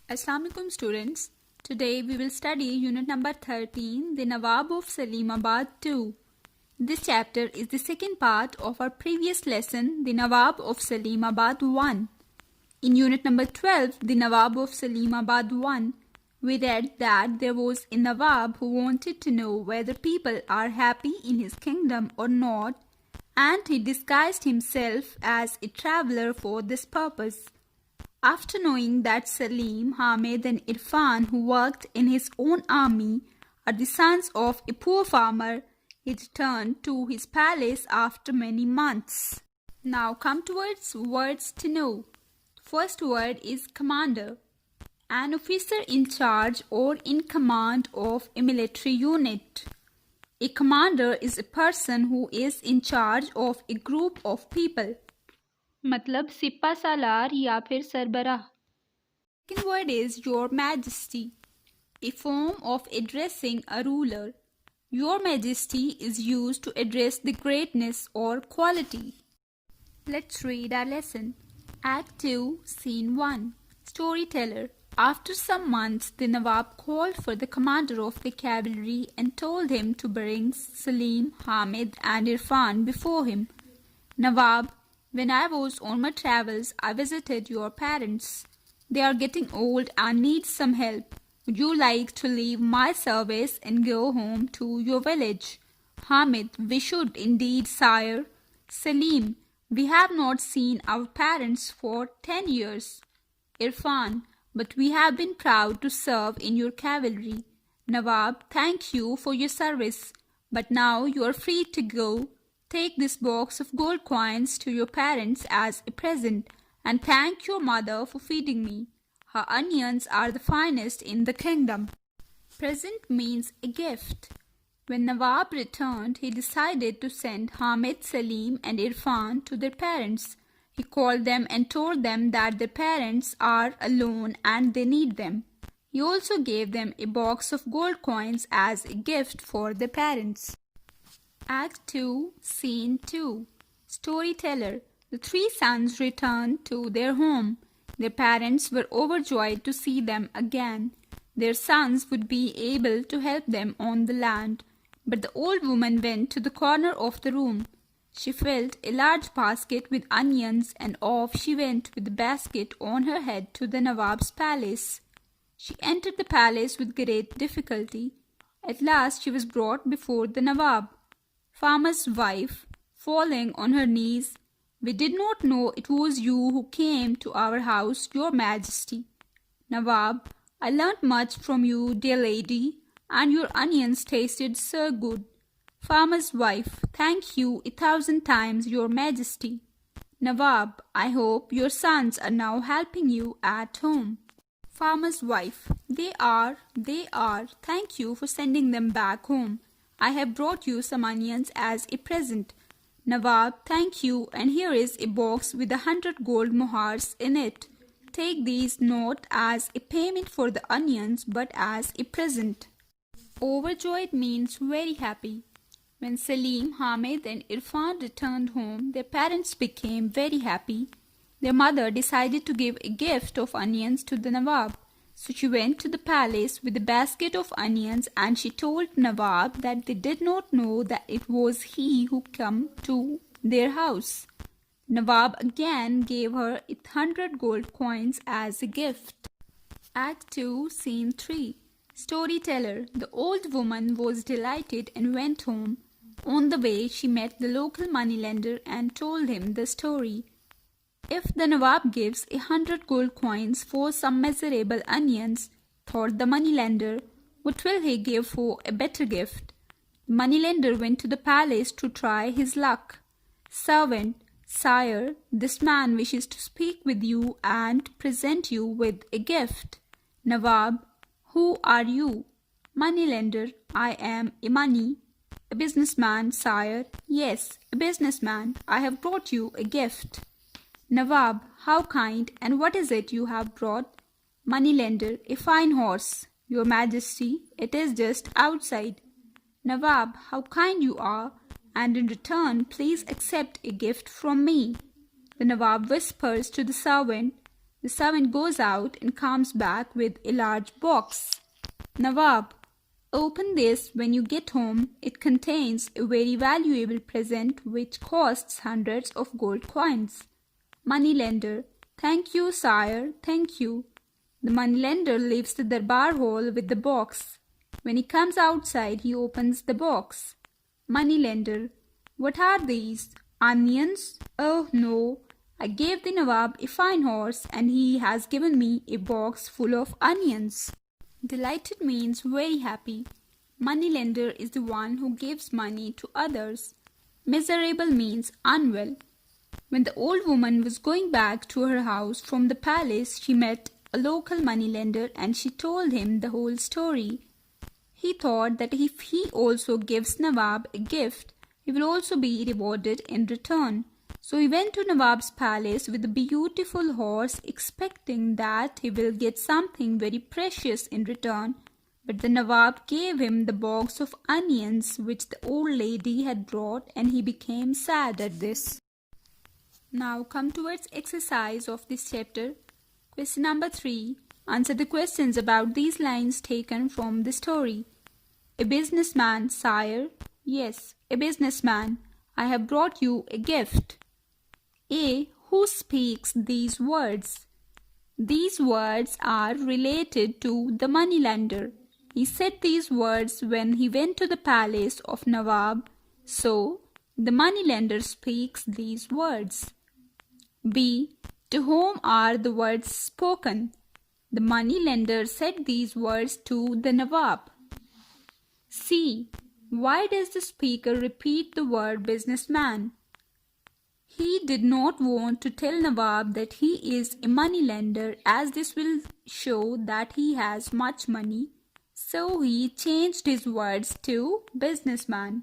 Assalamualaikum students. Today we will study unit number 13, the Nawab of Salimabad 2. This chapter is the second part of our previous lesson, the Nawab of Salimabad 1. In unit number 12, the Nawab of Salimabad 1, we read that there was a Nawab who wanted to know whether people are happy in his kingdom or not, and he disguised himself as a traveler for this purpose. After knowing that Salim, Hamid and Irfan, who worked in his own army, are the sons of a poor farmer, he returned to his palace after many months. Now come towards words to know. First word is commander. An officer in charge or in command of a military unit. A commander is a person who is in charge of a group of people. मतलब सिपा सालार या फिर सरबराह. Second word is Your Majesty, a form of addressing a ruler. Your Majesty is used to address the greatness or quality. Let's read our lesson. Act 2, Scene 1. Storyteller. After some months, the Nawab called for the commander of the cavalry and told him to bring Salim, Hamid and Irfan before him. Nawab, when I was on my travels, I visited your parents. They are getting old and need some help. Would you like to leave my service and go home to your village? Hamid, we should indeed, sire. Salim, we have not seen our parents for 10 years. Irfan, but we have been proud to serve in your cavalry. Nawab, thank you for your service, but now you are free to go. Take this box of gold coins to your parents as a present and thank your mother for feeding me. Her onions are the finest in the kingdom. Present means a gift. When Nawab returned, he decided to send Hamid, Salim and Irfan to their parents. He called them and told them that their parents are alone and they need them. He also gave them a box of gold coins as a gift for their parents. Act 2, Scene 2. Storyteller. The three sons returned to their home. Their parents were overjoyed to see them again. Their sons would be able to help them on the land. But the old woman went to the corner of the room. She filled a large basket with onions and off she went with the basket on her head to the Nawab's palace. She entered the palace with great difficulty. At last she was brought before the Nawab. Farmer's wife, falling on her knees, we did not know it was you who came to our house, your majesty. Nawab, I learnt much from you, dear lady, and your onions tasted so good. Farmer's wife, thank you 1,000 times, your majesty. Nawab, I hope your sons are now helping you at home. Farmer's wife, they are. Thank you for sending them back home. I have brought you some onions as a present. Nawab, thank you, and here is a box with 100 gold mohars in it. Take these not as a payment for the onions, but as a present. Overjoyed means very happy. When Salim, Hamid and Irfan returned home, their parents became very happy. Their mother decided to give a gift of onions to the Nawab. So she went to the palace with a basket of onions and she told Nawab that they did not know that it was he who came to their house. Nawab again gave her 100 gold coins as a gift. Act 2, Scene 3. Storyteller. The old woman was delighted and went home. On the way, she met the local moneylender and told him the story. If the Nawab gives 100 gold coins for some miserable onions, thought the moneylender, what will he give for a better gift? The moneylender went to the palace to try his luck. Servant, sire, this man wishes to speak with you and present you with a gift. Nawab, who are you? Moneylender, I am a money. A businessman, sire. Yes, a businessman. I have brought you a gift. Nawab, how kind, and what is it you have brought? Moneylender, a fine horse. Your Majesty, it is just outside. Nawab, how kind you are, and in return please accept a gift from me. The Nawab whispers to the servant, The servant goes out and comes back with a large box. Nawab, open this when you get home. It contains a very valuable present which costs hundreds of gold coins. Moneylender, thank you, sire, thank you. The moneylender leaves the darbar hall with the box. When he comes outside, he opens the box. Moneylender, what are these? Onions? Oh no, I gave the Nawab a fine horse and he has given me a box full of onions. Delighted means very happy. Moneylender is the one who gives money to others. Miserable means unwell. When the old woman was going back to her house from the palace, she met a local moneylender and she told him the whole story. He thought that if he also gives Nawab a gift, he will also be rewarded in return. So he went to Nawab's palace with a beautiful horse, expecting that he will get something very precious in return. But the Nawab gave him the box of onions which the old lady had brought, and he became sad at this. Now come towards exercise of this chapter. Question number 3. Answer the questions about these lines taken from the story. A businessman, sire. Yes, a businessman. I have brought you a gift. A. Who speaks these words? These words are related to the moneylender. He said these words when he went to the palace of Nawab. So, the moneylender speaks these words. B. To whom are the words spoken? The moneylender said these words to the Nawab. C. Why does the speaker repeat the word businessman? He did not want to tell Nawab that he is a moneylender, as this will show that he has much money. So he changed his words to businessman.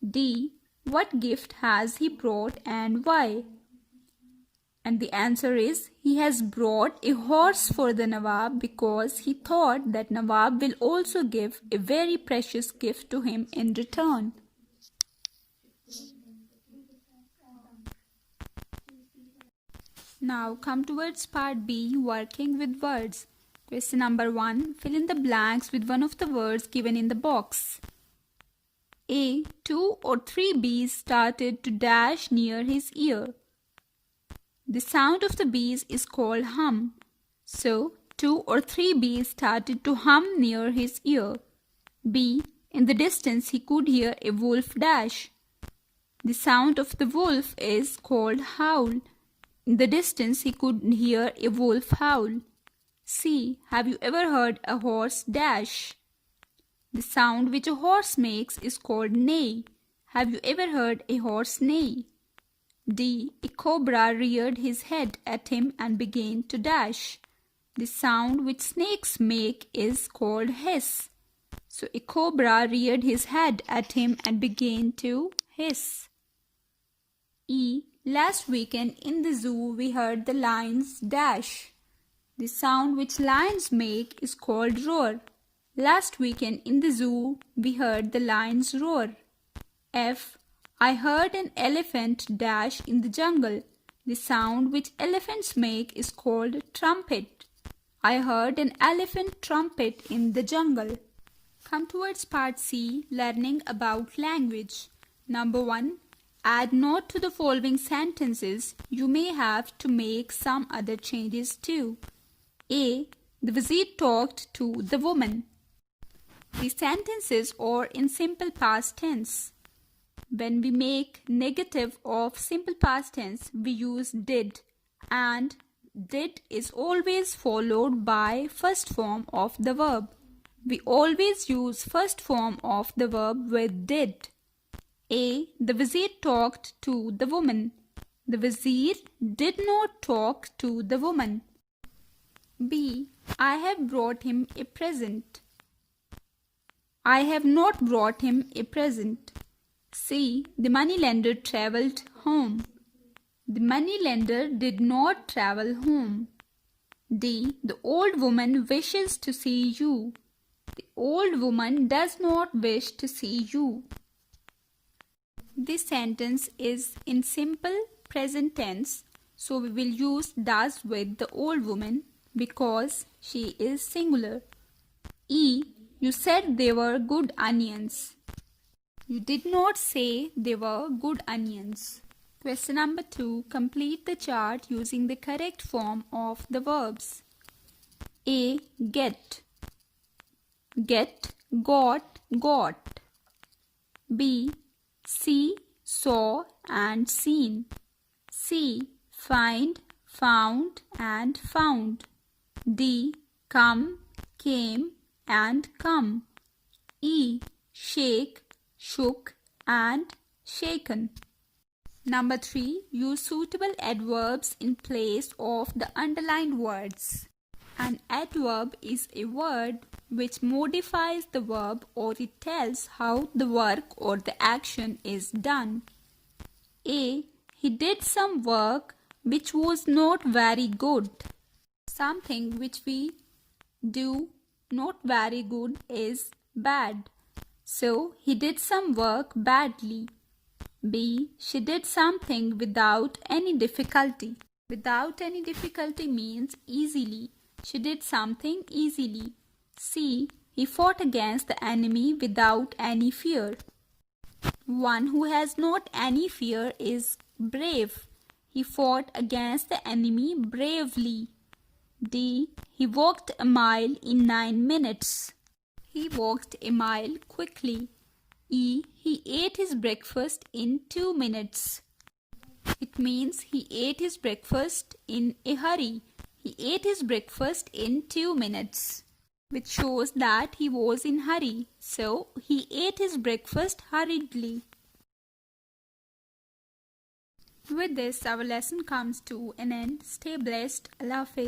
D. What gift has he brought and why? And the answer is, he has brought a horse for the Nawab because he thought that Nawab will also give a very precious gift to him in return. Now come towards part B, working with words. Question number 1. Fill in the blanks with one of the words given in the box. A. 2 or 3 bees started to dash near his ear. The sound of the bees is called hum. So, 2 or 3 bees started to hum near his ear. B. In the distance he could hear a wolf dash. The sound of the wolf is called howl. In the distance he could hear a wolf howl. C. Have you ever heard a horse dash? The sound which a horse makes is called neigh. Have you ever heard a horse neigh? D. A cobra reared his head at him and began to dash. The sound which snakes make is called hiss. So a cobra reared his head at him and began to hiss. E. Last weekend in the zoo we heard the lions dash. The sound which lions make is called roar. Last weekend in the zoo we heard the lions roar. F. I heard an elephant dash in the jungle. The sound which elephants make is called trumpet. I heard an elephant trumpet in the jungle. Come towards part C, learning about language. Number 1. Add not to the following sentences. You may have to make some other changes too. A. The vizier talked to the woman. The sentences are in simple past tense. When we make negative of simple past tense, we use did, and did is always followed by first form of the verb. We always use first form of the verb with did. A. The vizier talked to the woman. The vizier did not talk to the woman. B. I have brought him a present. I have not brought him a present. C. The moneylender travelled home. The moneylender did not travel home. D. The old woman wishes to see you. The old woman does not wish to see you. This sentence is in simple present tense, So we will use does with the old woman because she is singular. E. You said they were good onions. You did not say they were good onions. Question number 2. Complete the chart using the correct form of the verbs. A. Get. Get, got, got. B. See, saw and seen. C. Find, found and found. D. Come, came and come. E. Shake, shook and shaken. Number 3. Use suitable adverbs in place of the underlined words. An adverb is a word which modifies the verb or it tells how the work or the action is done. A. He did some work which was not very good. Something which we do not very good is bad. So he did some work badly. B. She did something without any difficulty. Without any difficulty means easily. She did something easily. C. He fought against the enemy without any fear. One who has not any fear is brave. He fought against the enemy bravely. D. He walked a mile in 9 minutes. He walked a mile quickly. E. He ate his breakfast in 2 minutes. It means he ate his breakfast in a hurry. He ate his breakfast in 2 minutes, which shows that he was in hurry. So, he ate his breakfast hurriedly. With this, our lesson comes to an end. Stay blessed. Allah Hafiz.